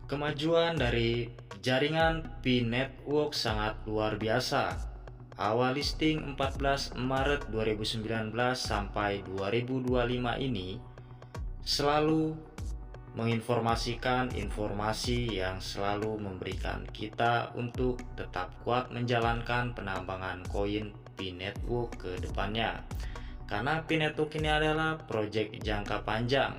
Kemajuan dari jaringan P-Network sangat luar biasa. Awal listing 14 Maret 2019 sampai 2025 ini selalu menginformasikan informasi yang selalu memberikan kita untuk tetap kuat menjalankan penambangan koin P-Network ke depannya. Karena P-Network ini adalah proyek jangka panjang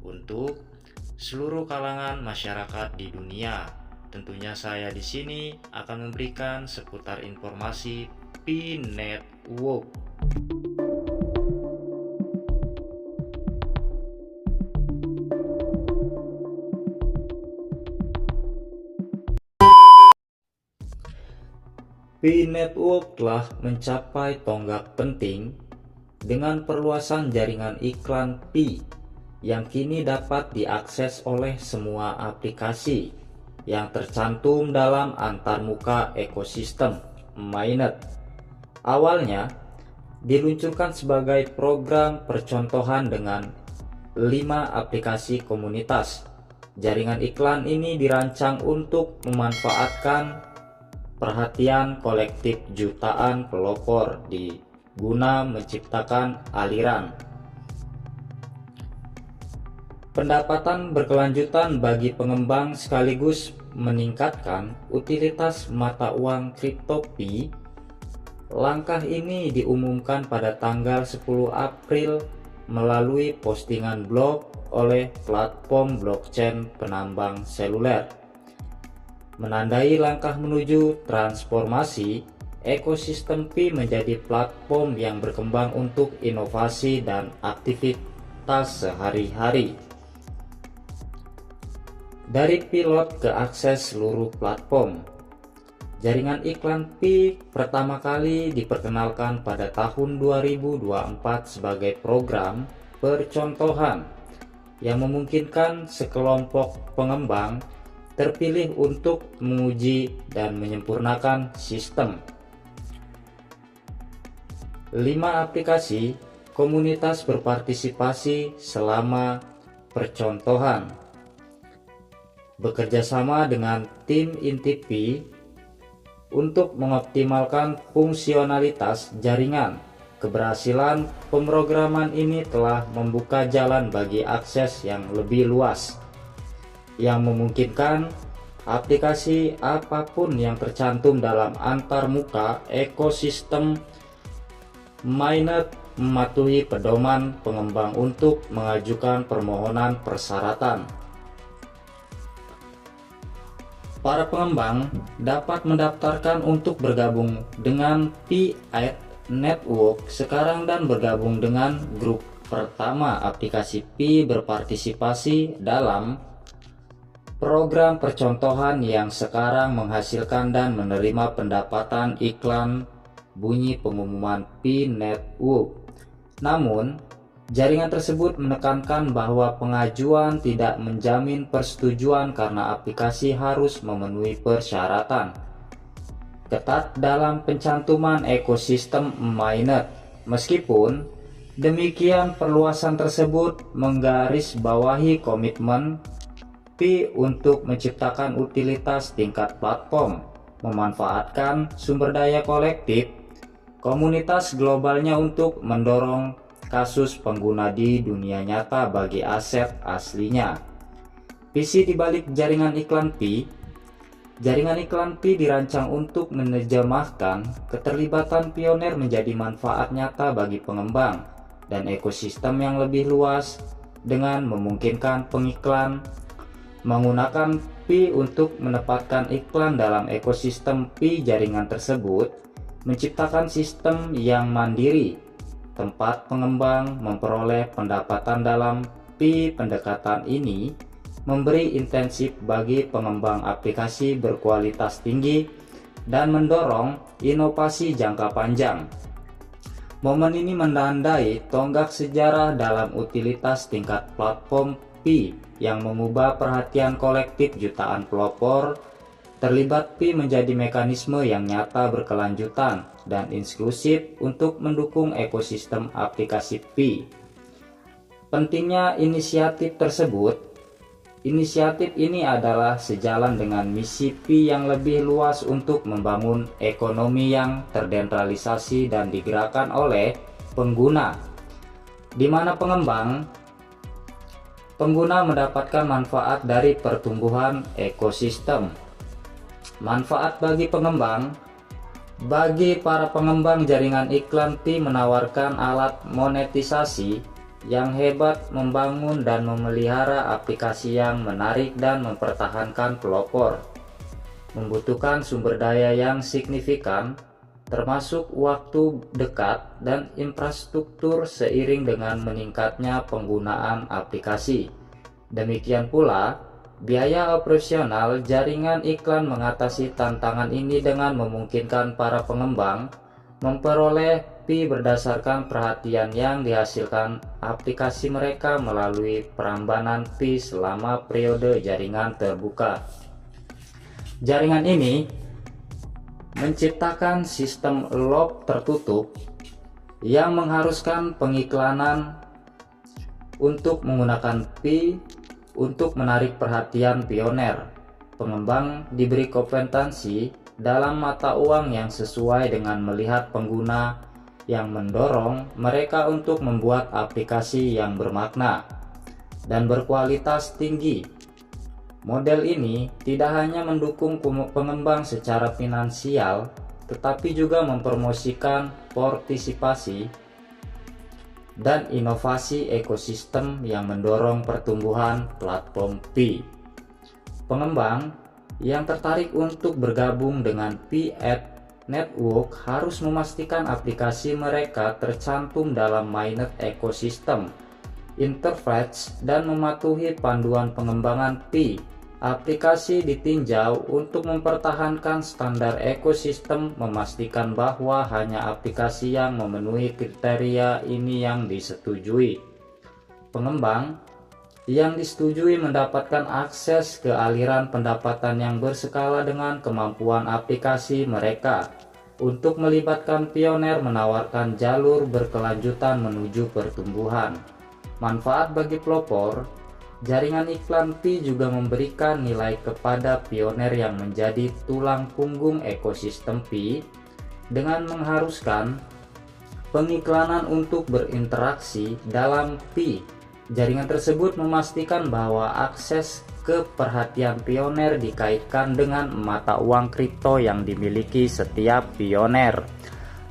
untuk seluruh kalangan masyarakat di dunia. Tentunya saya di sini akan memberikan seputar informasi P-Network. P-Network telah mencapai tonggak penting dengan perluasan jaringan iklan P yang kini dapat diakses oleh semua aplikasi yang tercantum dalam antarmuka ekosistem Mainnet. Awalnya diluncurkan sebagai program percontohan dengan 5 aplikasi komunitas. Jaringan iklan ini dirancang untuk memanfaatkan perhatian kolektif jutaan pelopor di guna menciptakan aliran pendapatan berkelanjutan bagi pengembang sekaligus meningkatkan utilitas mata uang kripto Pi. Langkah ini diumumkan pada tanggal 10 April melalui postingan blog oleh platform blockchain penambang seluler, menandai langkah menuju transformasi ekosistem Pi menjadi platform yang berkembang untuk inovasi dan aktivitas sehari-hari. Dari pilot ke akses seluruh platform, jaringan iklan Pi pertama kali diperkenalkan pada tahun 2024 sebagai program percontohan yang memungkinkan sekelompok pengembang terpilih untuk menguji dan menyempurnakan sistem. 5 aplikasi komunitas berpartisipasi selama percontohan, bekerjasama dengan tim inti Pi untuk mengoptimalkan fungsionalitas jaringan. Keberhasilan pemrograman ini telah membuka jalan bagi akses yang lebih luas, yang memungkinkan aplikasi apapun yang tercantum dalam antarmuka ekosistem Mainnet mematuhi pedoman pengembang untuk mengajukan permohonan persyaratan. Para pengembang dapat mendaftarkan untuk bergabung dengan P-Network sekarang dan bergabung dengan grup pertama aplikasi Pi berpartisipasi dalam program percontohan yang sekarang menghasilkan dan menerima pendapatan iklan bunyi pengumuman P-Network. Namun, jaringan tersebut menekankan bahwa pengajuan tidak menjamin persetujuan karena aplikasi harus memenuhi persyaratan ketat dalam pencantuman ekosistem Mainnet. Meskipun demikian, perluasan tersebut menggarisbawahi komitmen Pi untuk menciptakan utilitas tingkat platform, memanfaatkan sumber daya kolektif komunitas globalnya untuk mendorong kasus pengguna di dunia nyata bagi aset aslinya. Visi dibalik jaringan iklan Pi. Jaringan iklan Pi dirancang untuk menerjemahkan keterlibatan pioner menjadi manfaat nyata bagi pengembang dan ekosistem yang lebih luas dengan memungkinkan pengiklan menggunakan Pi untuk menempatkan iklan dalam ekosistem Pi. Jaringan tersebut menciptakan sistem yang mandiri, tempat pengembang memperoleh pendapatan dalam Pi. Pendekatan ini memberi intensif bagi pengembang aplikasi berkualitas tinggi dan mendorong inovasi jangka panjang. Momen ini menandai tonggak sejarah dalam utilitas tingkat platform Pi yang mengubah perhatian kolektif jutaan pelopor terlibat Pi menjadi mekanisme yang nyata, berkelanjutan, dan inklusif untuk mendukung ekosistem aplikasi Pi. Pentingnya inisiatif tersebut. Inisiatif ini adalah sejalan dengan misi Pi yang lebih luas untuk membangun ekonomi yang terdesentralisasi dan digerakkan oleh pengguna, di mana pengguna mendapatkan manfaat dari pertumbuhan ekosistem. Manfaat bagi pengembang. Bagi para pengembang jaringan iklan, Pi menawarkan alat monetisasi yang hebat, membangun dan memelihara aplikasi yang menarik dan mempertahankan pelopor. Membutuhkan sumber daya yang signifikan, termasuk waktu dekat dan infrastruktur seiring dengan meningkatnya penggunaan aplikasi. Demikian pula, biaya operasional jaringan iklan mengatasi tantangan ini dengan memungkinkan para pengembang memperoleh Pi berdasarkan perhatian yang dihasilkan aplikasi mereka melalui perambanan Pi selama periode jaringan terbuka. Jaringan ini menciptakan sistem loop tertutup yang mengharuskan pengiklanan untuk menggunakan Pi untuk menarik perhatian pioner. Pengembang diberi kompetensi dalam mata uang yang sesuai dengan melihat pengguna yang mendorong mereka untuk membuat aplikasi yang bermakna dan berkualitas tinggi. Model ini tidak hanya mendukung pengembang secara finansial, tetapi juga mempromosikan partisipasi dan inovasi ekosistem yang mendorong pertumbuhan platform Pi. Pengembang yang tertarik untuk bergabung dengan Pi Network harus memastikan aplikasi mereka tercantum dalam mainnet ekosistem interface dan mematuhi panduan pengembangan Pi. Aplikasi ditinjau untuk mempertahankan standar ekosistem, memastikan bahwa hanya aplikasi yang memenuhi kriteria ini yang disetujui. Pengembang yang disetujui mendapatkan akses ke aliran pendapatan yang berskala dengan kemampuan aplikasi mereka. Untuk melibatkan pioner menawarkan jalur berkelanjutan menuju pertumbuhan. Manfaat bagi pelopor. Jaringan iklan Pi juga memberikan nilai kepada pioner yang menjadi tulang punggung ekosistem Pi dengan mengharuskan pengiklanan untuk berinteraksi dalam Pi. Jaringan tersebut memastikan bahwa akses ke perhatian pioner dikaitkan dengan mata uang kripto yang dimiliki setiap pioner.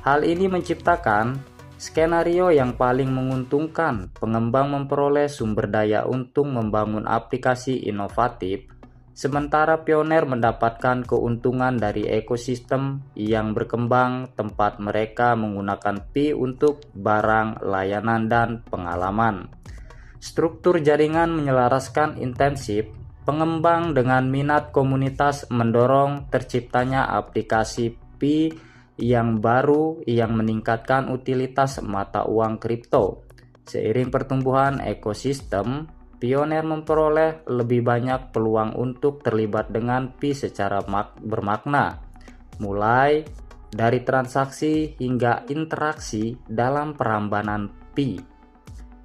Hal ini menciptakan skenario yang paling menguntungkan. Pengembang memperoleh sumber daya untung membangun aplikasi inovatif, sementara pioner mendapatkan keuntungan dari ekosistem yang berkembang tempat mereka menggunakan Pi untuk barang, layanan, dan pengalaman. Struktur jaringan menyelaraskan intensif pengembang dengan minat komunitas, mendorong terciptanya aplikasi Pi yang baru yang meningkatkan utilitas mata uang kripto. Seiring pertumbuhan ekosistem, pioner memperoleh lebih banyak peluang untuk terlibat dengan Pi secara bermakna, mulai dari transaksi hingga interaksi dalam perambanan Pi.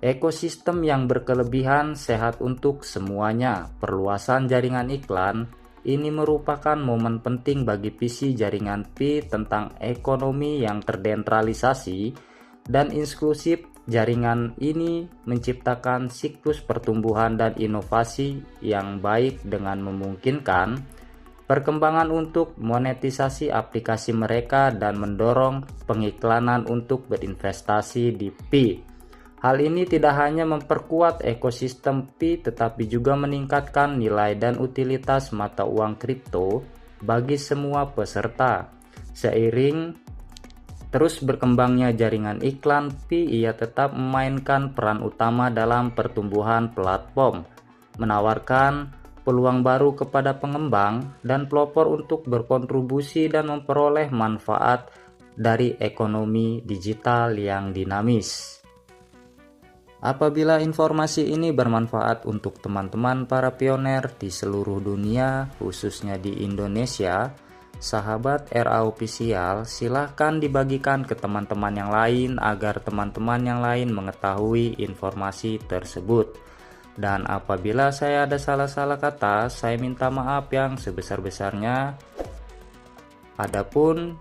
Ekosistem yang berkelebihan sehat untuk semuanya. Perluasan jaringan iklan ini merupakan momen penting bagi visi jaringan Pi tentang ekonomi yang terdesentralisasi dan inklusif. Jaringan ini menciptakan siklus pertumbuhan dan inovasi yang baik dengan memungkinkan perkembangan untuk monetisasi aplikasi mereka dan mendorong pengiklanan untuk berinvestasi di Pi. Hal ini tidak hanya memperkuat ekosistem Pi tetapi juga meningkatkan nilai dan utilitas mata uang kripto bagi semua peserta. Seiring terus berkembangnya jaringan iklan Pi, ia tetap memainkan peran utama dalam pertumbuhan platform, menawarkan peluang baru kepada pengembang dan pelopor untuk berkontribusi dan memperoleh manfaat dari ekonomi digital yang dinamis. Apabila informasi ini bermanfaat untuk teman-teman para pioner di seluruh dunia, khususnya di Indonesia, sahabat RA Official, silahkan dibagikan ke teman-teman yang lain agar teman-teman yang lain mengetahui informasi tersebut. Dan apabila saya ada salah-salah kata, saya minta maaf yang sebesar-besarnya. Adapun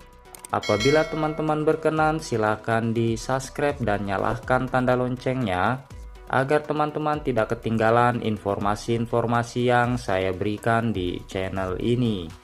apabila teman-teman berkenan, silakan di subscribe dan nyalakan tanda loncengnya agar teman-teman tidak ketinggalan informasi-informasi yang saya berikan di channel ini.